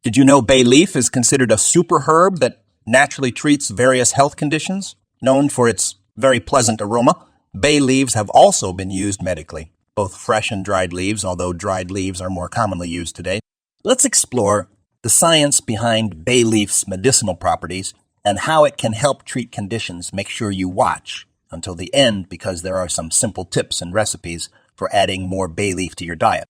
Did you know bay leaf is considered a super herb that naturally treats various health conditions? Known for its very pleasant aroma, bay leaves have also been used medically, both fresh and dried leaves, although dried leaves are more commonly used today. Let's explore the science behind bay leaf's medicinal properties and how it can help treat conditions. Make sure you watch until the end because there are some simple tips and recipes for adding more bay leaf to your diet.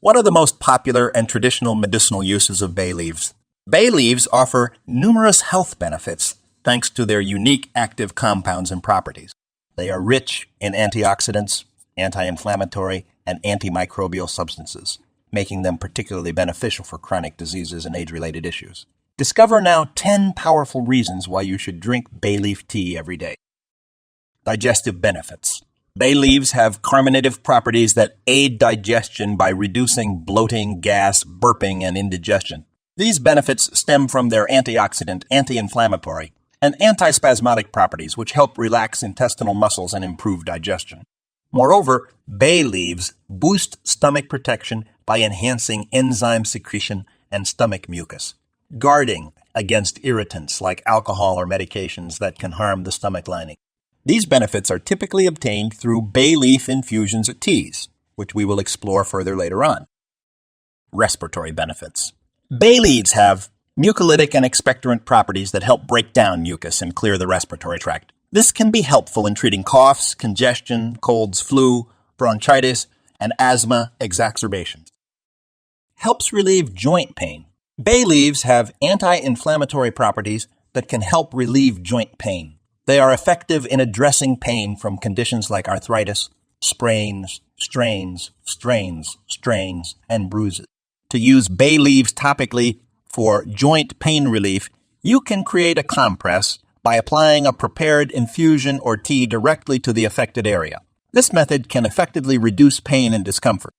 What are the most popular and traditional medicinal uses of bay leaves? Bay leaves offer numerous health benefits thanks to their unique active compounds and properties. They are rich in antioxidants, anti-inflammatory, and antimicrobial substances, making them particularly beneficial for chronic diseases and age-related issues. Discover now 10 powerful reasons why you should drink bay leaf tea every day. Digestive benefits. Bay leaves have carminative properties that aid digestion by reducing bloating, gas, burping, and indigestion. These benefits stem from their antioxidant, anti-inflammatory, and antispasmodic properties, which help relax intestinal muscles and improve digestion. Moreover, bay leaves boost stomach protection by enhancing enzyme secretion and stomach mucus, guarding against irritants like alcohol or medications that can harm the stomach lining. These benefits are typically obtained through bay leaf infusions or teas, which we will explore further later on. Respiratory benefits. Bay leaves have mucolytic and expectorant properties that help break down mucus and clear the respiratory tract. This can be helpful in treating coughs, congestion, colds, flu, bronchitis, and asthma exacerbations. Helps relieve joint pain. Bay leaves have anti-inflammatory properties that can help relieve joint pain. They are effective in addressing pain from conditions like arthritis, sprains, strains, and bruises. To use bay leaves topically for joint pain relief, you can create a compress by applying a prepared infusion or tea directly to the affected area. This method can effectively reduce pain and discomfort.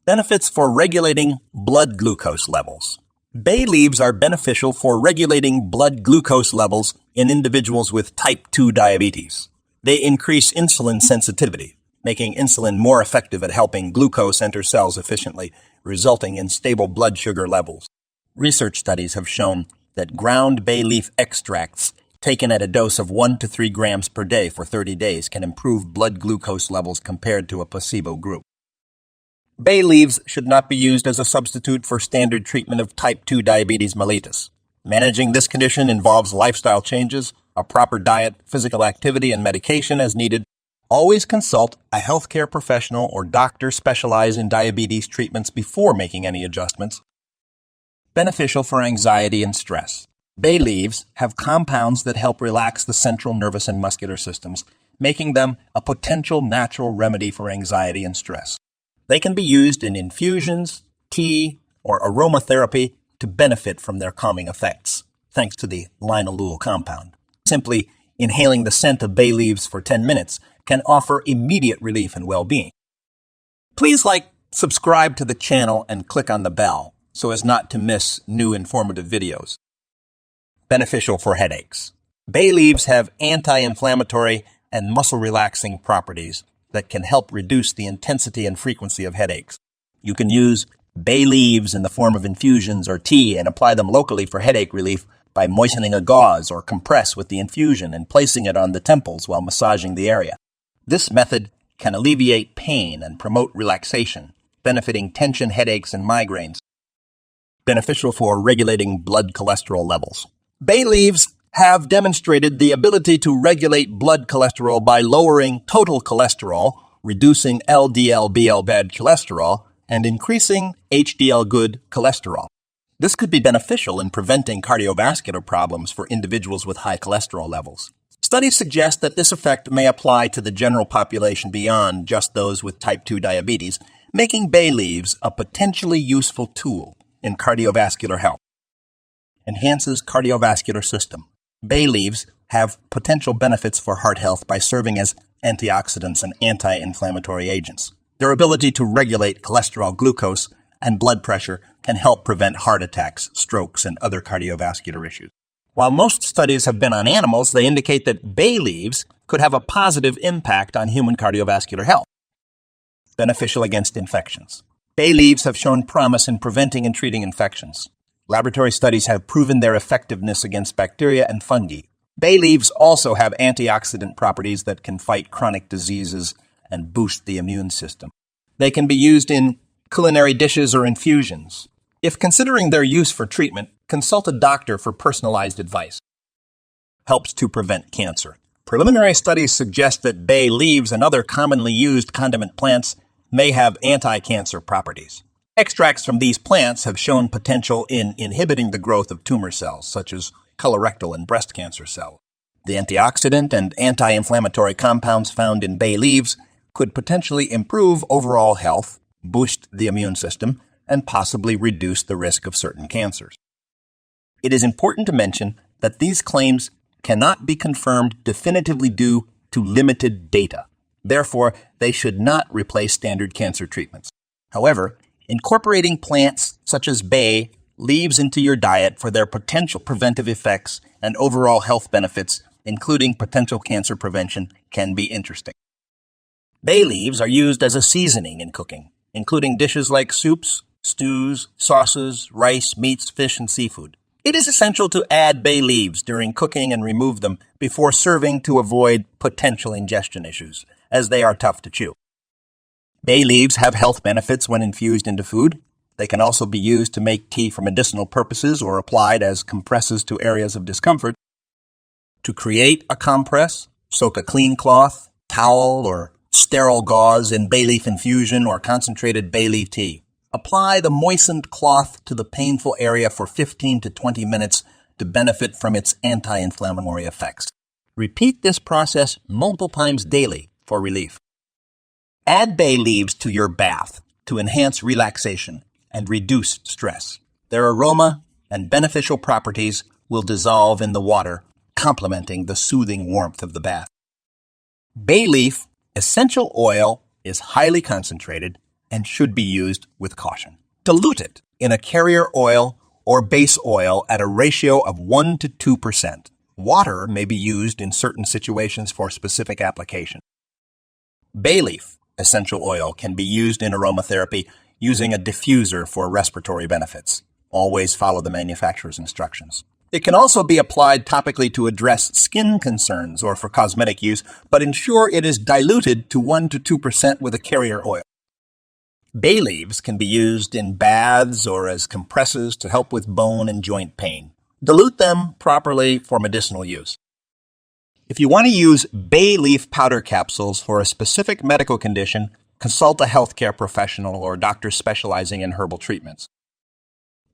Benefits for regulating blood glucose levels. Bay leaves are beneficial for regulating blood glucose levels in individuals with type 2 diabetes. They increase insulin sensitivity, making insulin more effective at helping glucose enter cells efficiently, resulting in stable blood sugar levels. Research studies have shown that ground bay leaf extracts taken at a dose of 1 to 3 grams per day for 30 days can improve blood glucose levels compared to a placebo group. Bay leaves should not be used as a substitute for standard treatment of type 2 diabetes mellitus. Managing this condition involves lifestyle changes, a proper diet, physical activity, and medication as needed. Always consult a healthcare professional or doctor specialized in diabetes treatments before making any adjustments. Beneficial for anxiety and stress. Bay leaves have compounds that help relax the central nervous and muscular systems, making them a potential natural remedy for anxiety and stress. They can be used in infusions, tea, or aromatherapy to benefit from their calming effects, thanks to the linalool compound. Simply inhaling the scent of bay leaves for 10 minutes can offer immediate relief and well-being. Please subscribe to the channel, and click on the bell so as not to miss new informative videos. Beneficial for headaches. Bay leaves have anti-inflammatory and muscle-relaxing properties that can help reduce the intensity and frequency of headaches. You can use bay leaves in the form of infusions or tea and apply them locally for headache relief by moistening a gauze or compress with the infusion and placing it on the temples while massaging the area. This method can alleviate pain and promote relaxation, benefiting tension headaches and migraines. Beneficial for regulating blood cholesterol levels. Bay leaves have demonstrated the ability to regulate blood cholesterol by lowering total cholesterol, reducing LDL-BL bad cholesterol, and increasing HDL good cholesterol. This could be beneficial in preventing cardiovascular problems for individuals with high cholesterol levels. Studies suggest that this effect may apply to the general population beyond just those with type 2 diabetes, making bay leaves a potentially useful tool in cardiovascular health. Enhances cardiovascular system. Bay leaves have potential benefits for heart health by serving as antioxidants and anti-inflammatory agents. Their ability to regulate cholesterol, glucose, and blood pressure can help prevent heart attacks, strokes, and other cardiovascular issues. While most studies have been on animals, they indicate that bay leaves could have a positive impact on human cardiovascular health. Beneficial against infections. Bay leaves have shown promise in preventing and treating infections. Laboratory studies have proven their effectiveness against bacteria and fungi. Bay leaves also have antioxidant properties that can fight chronic diseases and boost the immune system. They can be used in culinary dishes or infusions. If considering their use for treatment, consult a doctor for personalized advice. Helps to prevent cancer. Preliminary studies suggest that bay leaves and other commonly used condiment plants may have anti-cancer properties. Extracts from these plants have shown potential in inhibiting the growth of tumor cells, such as colorectal and breast cancer cells. The antioxidant and anti-inflammatory compounds found in bay leaves could potentially improve overall health, boost the immune system, and possibly reduce the risk of certain cancers. It is important to mention that these claims cannot be confirmed definitively due to limited data. Therefore, they should not replace standard cancer treatments. However, incorporating plants such as bay leaves into your diet for their potential preventive effects and overall health benefits, including potential cancer prevention, can be interesting. Bay leaves are used as a seasoning in cooking, including dishes like soups, stews, sauces, rice, meats, fish, and seafood. It is essential to add bay leaves during cooking and remove them before serving to avoid potential ingestion issues, as they are tough to chew. Bay leaves have health benefits when infused into food. They can also be used to make tea for medicinal purposes or applied as compresses to areas of discomfort. To create a compress, soak a clean cloth, towel, or sterile gauze in bay leaf infusion or concentrated bay leaf tea. Apply the moistened cloth to the painful area for 15 to 20 minutes to benefit from its anti-inflammatory effects. Repeat this process multiple times daily for relief. Add bay leaves to your bath to enhance relaxation and reduce stress. Their aroma and beneficial properties will dissolve in the water, complementing the soothing warmth of the bath. Bay leaf essential oil is highly concentrated and should be used with caution. Dilute it in a carrier oil or base oil at a ratio of 1 to 2%. Water may be used in certain situations for specific application. Bay leaf essential oil can be used in aromatherapy using a diffuser for respiratory benefits. Always follow the manufacturer's instructions. It can also be applied topically to address skin concerns or for cosmetic use, but ensure it is diluted to 1 to 2% with a carrier oil. Bay leaves can be used in baths or as compresses to help with bone and joint pain. Dilute them properly for medicinal use. If you want to use bay leaf powder capsules for a specific medical condition, consult a healthcare professional or doctor specializing in herbal treatments.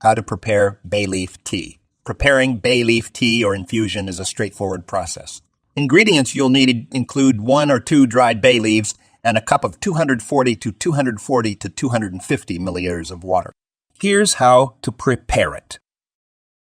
How to prepare bay leaf tea. Preparing bay leaf tea or infusion is a straightforward process. Ingredients you'll need include 1 or 2 dried bay leaves and a cup of 240 to 250 milliliters of water. Here's how to prepare it.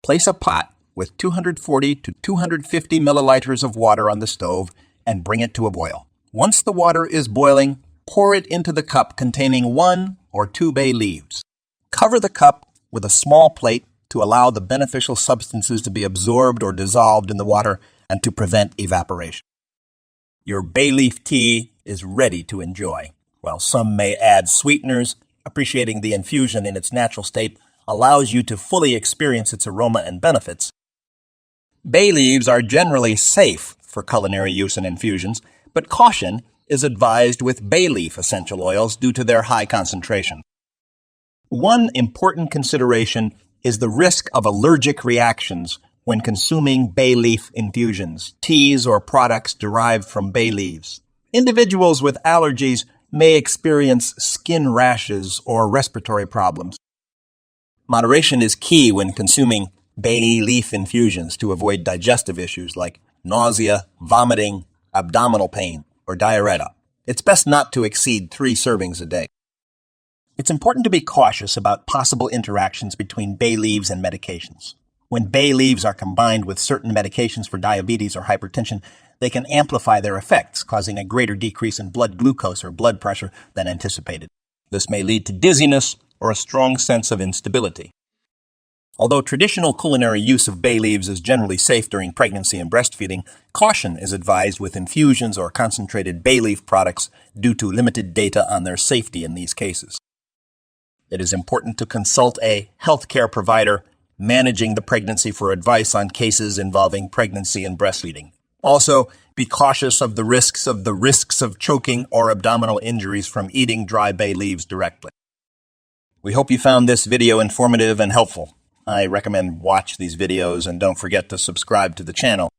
Place a pot with 240 to 250 milliliters of water on the stove and bring it to a boil. Once the water is boiling, pour it into the cup containing 1 or 2 bay leaves. Cover the cup with a small plate to allow the beneficial substances to be absorbed or dissolved in the water and to prevent evaporation. Your bay leaf tea is ready to enjoy. While some may add sweeteners, appreciating the infusion in its natural state allows you to fully experience its aroma and benefits. Bay leaves are generally safe for culinary use in infusions, but caution is advised with bay leaf essential oils due to their high concentration. One important consideration is the risk of allergic reactions when consuming bay leaf infusions, teas, or products derived from bay leaves. Individuals with allergies may experience skin rashes or respiratory problems. Moderation is key when consuming bay leaf infusions to avoid digestive issues like nausea, vomiting, abdominal pain, or diarrhea. It's best not to exceed 3 servings a day. It's important to be cautious about possible interactions between bay leaves and medications. When bay leaves are combined with certain medications for diabetes or hypertension, they can amplify their effects, causing a greater decrease in blood glucose or blood pressure than anticipated. This may lead to dizziness or a strong sense of instability. Although traditional culinary use of bay leaves is generally safe during pregnancy and breastfeeding, caution is advised with infusions or concentrated bay leaf products due to limited data on their safety in these cases. It is important to consult a healthcare provider managing the pregnancy for advice on cases involving pregnancy and breastfeeding. Also, be cautious of the risks of choking or abdominal injuries from eating dry bay leaves directly. We hope you found this video informative and helpful. I recommend watch these videos and don't forget to subscribe to the channel.